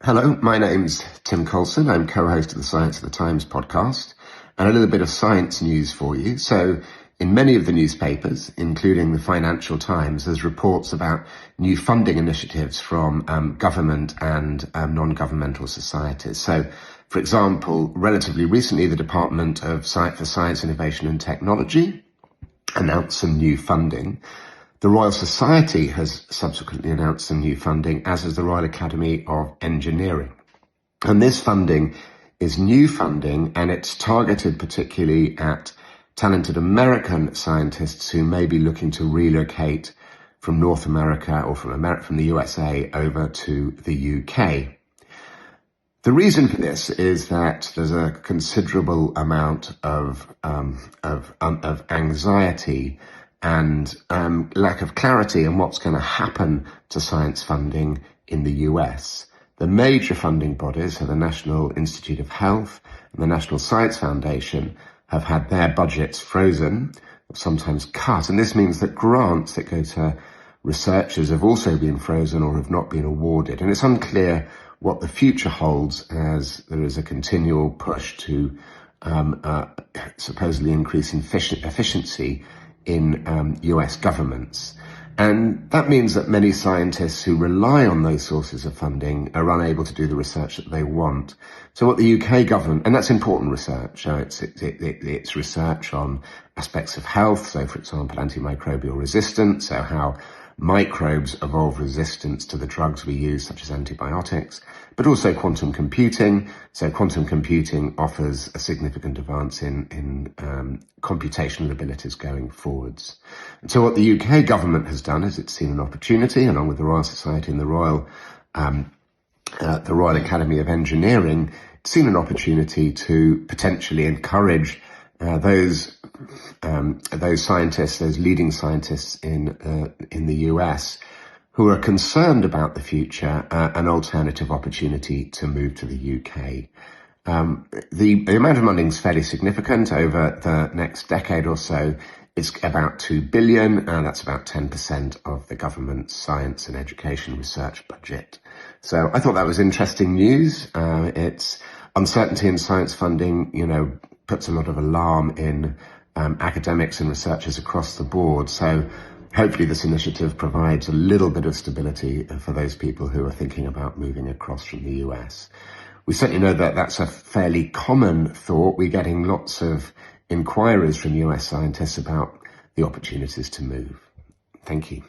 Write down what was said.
Hello, my name's Tim Colson. I'm co-host of the Science of the Times podcast, and a little bit of science news for you. So in many of the newspapers, including the Financial Times, there's reports about new funding initiatives from government and non-governmental societies. So, for example, relatively recently, the Department for Science, Innovation and Technology announced some new funding. The Royal Society has subsequently announced some new funding, as has the Royal Academy of Engineering. And this funding is new funding, and it's targeted particularly at talented American scientists who may be looking to relocate from North America or from the USA over to the UK. The reason for this is that there's a considerable amount of anxiety and lack of clarity on what's going to happen to science funding in the US. The major funding bodies are the National Institute of Health and the National Science Foundation have had their budgets frozen, or sometimes cut, and this means that grants that go to researchers have also been frozen or have not been awarded. And it's unclear what the future holds, as there is a continual push to supposedly increase efficiency in US governments. And that means that many scientists who rely on those sources of funding are unable to do the research that they want. So what the UK government, and that's important research, it's research on aspects of health, so for example antimicrobial resistance, so how microbes evolve resistance to the drugs we use, such as antibiotics, but also quantum computing. So quantum computing offers a significant advance in computational abilities going forwards. And so what the UK government has done is it's seen an opportunity, along with the Royal Society and the Royal Academy of Engineering, it's seen an opportunity to potentially encourage those scientists, those leading scientists in the US who are concerned about the future, an alternative opportunity to move to the UK. The amount of funding is fairly significant over the next decade or so. It's about $2 billion, and that's about 10% of the government's science and education research budget. So I thought that was interesting news. It's uncertainty in science funding, puts a lot of alarm in academics and researchers across the board. So hopefully this initiative provides a little bit of stability for those people who are thinking about moving across from the US. We certainly know that that's a fairly common thought. We're getting lots of inquiries from US scientists about the opportunities to move. Thank you.